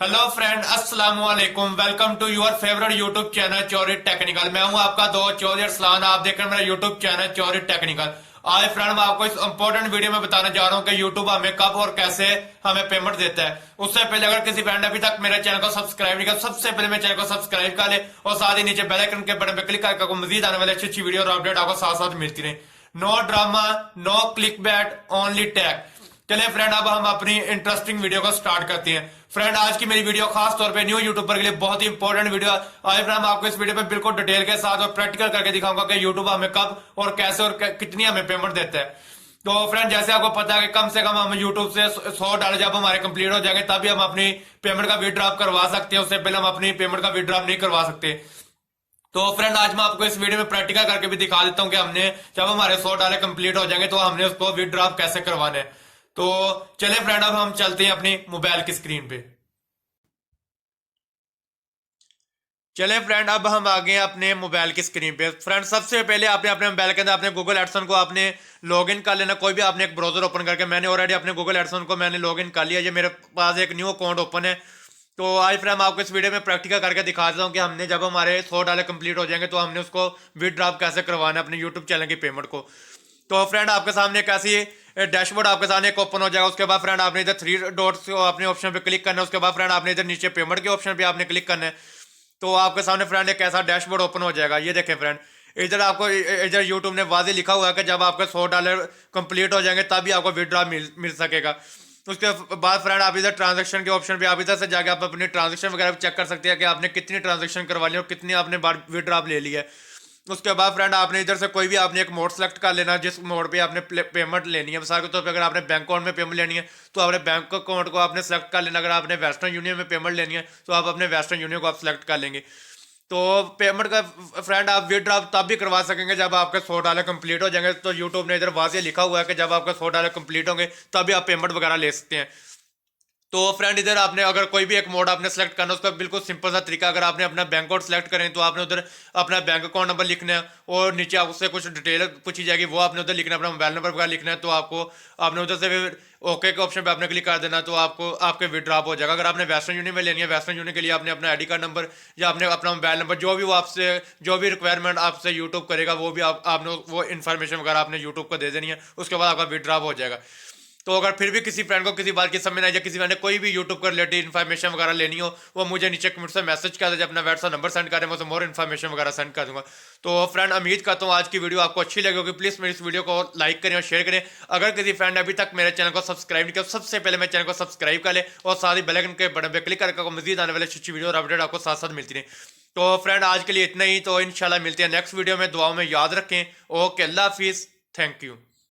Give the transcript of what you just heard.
Hello friend, अस्सलाम वालेकुम। Welcome to your favourite YouTube channel Chauri technical. मैं हूं आपका दोस्त चौधरी अरसलान। आप देख रहे हैं मेरा यूट्यूब चैनल चौरी टेक्निकल। आज फ्रेंड मैं आपको इस इंपॉर्टेंट वीडियो में बताने जा रहा हूं कि यूट्यूब हमें कब और कैसे हमें पेमेंट देता है। उससे पहले अगर किसी फ्रेंड ने अभी तक मेरे चैनल को सब्सक्राइब नहीं किया, सबसे पहले मेरे चैनल को सब्सक्राइब कर ले और साथ ही नीचे बेल आइकन के बटन पर क्लिक करके आपको मजीद आने वाली अच्छी अच्छी वीडियो और अपडेट आपको साथ साथ मिलती रहे। No drama, no clickbait, only tag. चलिए फ्रेंड, अब हम अपनी इंटरेस्टिंग वीडियो को स्टार्ट करते हैं। फ्रेंड, आज की मेरी वीडियो खास तौर पे न्यू यूट्यूबर के लिए बहुत ही इंपॉर्टेंट वीडियो। आज फ्रेंड मैं आपको इस वीडियो पे बिल्कुल डिटेल के साथ और प्रैक्टिकल करके दिखाऊंगा कि यूट्यूब हमें कब और कैसे और कितनी हमें पेमेंट देता है। तो फ्रेंड, जैसे आपको पता है कि कम से कम हम यूट्यूब से $100 जब हमारे कंप्लीट हो जाएंगे तभी हम अपनी पेमेंट का विड्रॉप करवा सकते हैं। उससे पहले हम अपनी पेमेंट का विड्रॉप नहीं करवा सकते। तो फ्रेंड, आज मैं आपको इस वीडियो में प्रैक्टिकल करके भी दिखा देता हूँ कि हमने जब हमारे $100 कंप्लीट हो जाएंगे तो हमने उसको विड्रॉप कैसे करवाना है। तो चलिए फ्रेंड, अब हम चलते हैं अपनी मोबाइल की स्क्रीन पे। चले फ्रेंड, अब हम आ गए अपने मोबाइल की स्क्रीन पे। फ्रेंड, सबसे पहले आपने अपने मोबाइल के अंदर अपने गूगल एडसन को आपने लॉगिन कर लेना। कोई भी आपने एक ब्राउजर ओपन करके, मैंने ऑलरेडी अपने गूगल एडसन को मैंने लॉगिन कर लिया। ये मेरे पास एक न्यू अकाउंट ओपन है। तो आज फ्रेंड मैं आपको इस वीडियो में प्रैक्टिकल करके दिखा देता हूँ कि हमने जब हमारे $100 कंप्लीट हो जाएंगे तो हमने उसको विड्रॉप कैसे करवाना है अपने यूट्यूब चैनल की पेमेंट को। तो फ्रेंड, आपके सामने एक ऐसी डैशबोर्ड आपके सामने एक ओपन हो जाएगा। उसके बाद फ्रेंड आपने इधर 3 डॉट्स अपने ऑप्शन पे क्लिक करना है। उसके बाद फ्रेंड आपने इधर नीचे पेमेंट के ऑप्शन पे आपने क्लिक करना है। तो आपके सामने फ्रेंड एक ऐसा डैशबोर्ड ओपन हो जाएगा। ये देखें फ्रेंड, इधर आपको इधर यूट्यूब ने वाजे लिखा हुआ है कि जब आपके $100 कंप्लीट हो जाएंगे तभी आपको विड्रॉ मिल सकेगा। उसके बाद फ्रेंड आप इधर ट्रांजैक्शन के ऑप्शन पे आप इधर से जाके आप अपनी ट्रांजैक्शन वगैरह चेक कर सकते हैं कि आपने कितनी ट्रांजैक्शन करवा ली और कितनी आपने बार विड्रॉ ले ली है। उसके बाद फ्रेंड आपने इधर से कोई भी आपने एक मोड सेलेक्ट कर लेना, जिस मोड पे आपने पेमेंट लेनी है। मिसाल के तौर पे अगर आपने बैंक अकाउंट में पेमेंट लेनी है तो आपने बैंक अकाउंट को आपने सेलेक्ट कर लेना। अगर आपने वेस्टर्न यूनियन में पेमेंट लेनी है तो आप अपने वेस्टर्न यूनियन को आप सेलेक्ट कर लेंगे। तो पेमेंट का फ्रेंड आप विड्रॉ तब भी करवा सकेंगे जब आपके $100 कंप्लीट हो जाएंगे। तो यूट्यूब ने इधर वाजे लिखा हुआ है कि जब आपके $100 कंप्लीट होंगे तभी आप पेमेंट वगैरह ले सकते हैं। तो फ्रेंड, इधर आपने अगर कोई भी एक मोड आपने सेलेक्ट करना है उसका बिल्कुल सिंपल सा तरीका। अगर आपने अपना बैंक अकाउंट सेलेक्ट करें तो आपने उधर अपना बैंक अकाउंट नंबर लिखना है और नीचे आपसे कुछ डिटेल पूछी जाएगी, वो आपने उधर लिखना है, अपना मोबाइल नंबर वगैरह लिखना है। तो आपको आपने उधर से फिर ओके के ऑप्शन पे आपने क्लिक कर देना तो आपको आपके विड्रॉप हो जाएगा। अगर आपने वेस्टर्न यूनियन में लेनी है, वेस्टर्न यूनियन के लिए आपने अपना आईडी कार्ड नंबर या आपने अपना मोबाइल नंबर जो भी वो आपसे जो भी रिक्वायरमेंट आपसे यूट्यूब करेगा वो भी आपने वो इन्फॉर्मेशन वगैरह आपने यूट्यूब को दे देनी है। उसके बाद आपका विड्रॉप हो जाएगा। तो अगर फिर भी किसी फ्रेंड को किसी बात की समझ ना आए या किसी फ्रेंड ने कोई भी यूट्यूब को रिलेटेड इन्फॉर्मेशन वगैरह लेनी हो, वो मुझे नीचे कमेंट से मैसेज कर दे, अपना व्हाट्सएप नंबर सेंड करें, मैं उसे मोर इन्फॉर्मेशन वगैरह सेंड कर दूंगा। तो फ्रेंड, उम्मीद करता हूँ आज की वीडियो आपको अच्छी लगी होगी। प्लीज़ मेरी इस वीडियो को लाइक करें और शेयर करें। अगर किसी फ्रेंड ने अभी तक मेरे चैनल को सब्सक्राइब नहीं किया, सबसे पहले मेरे चैनल को सब्सक्राइब कर ले और साथ ही बेल आइकन के बटन पर क्लिक करके मजीद आने वाले अच्छी वीडियो और अपडेट आपको साथ साथ मिलती रहे। तो फ्रेंड, आज के लिए इतना ही। तो इंशाल्लाह मिलते हैं नेक्स्ट वीडियो में। दुआओं में याद रखें। ओके, अल्लाह हाफिज़, थैंक यू।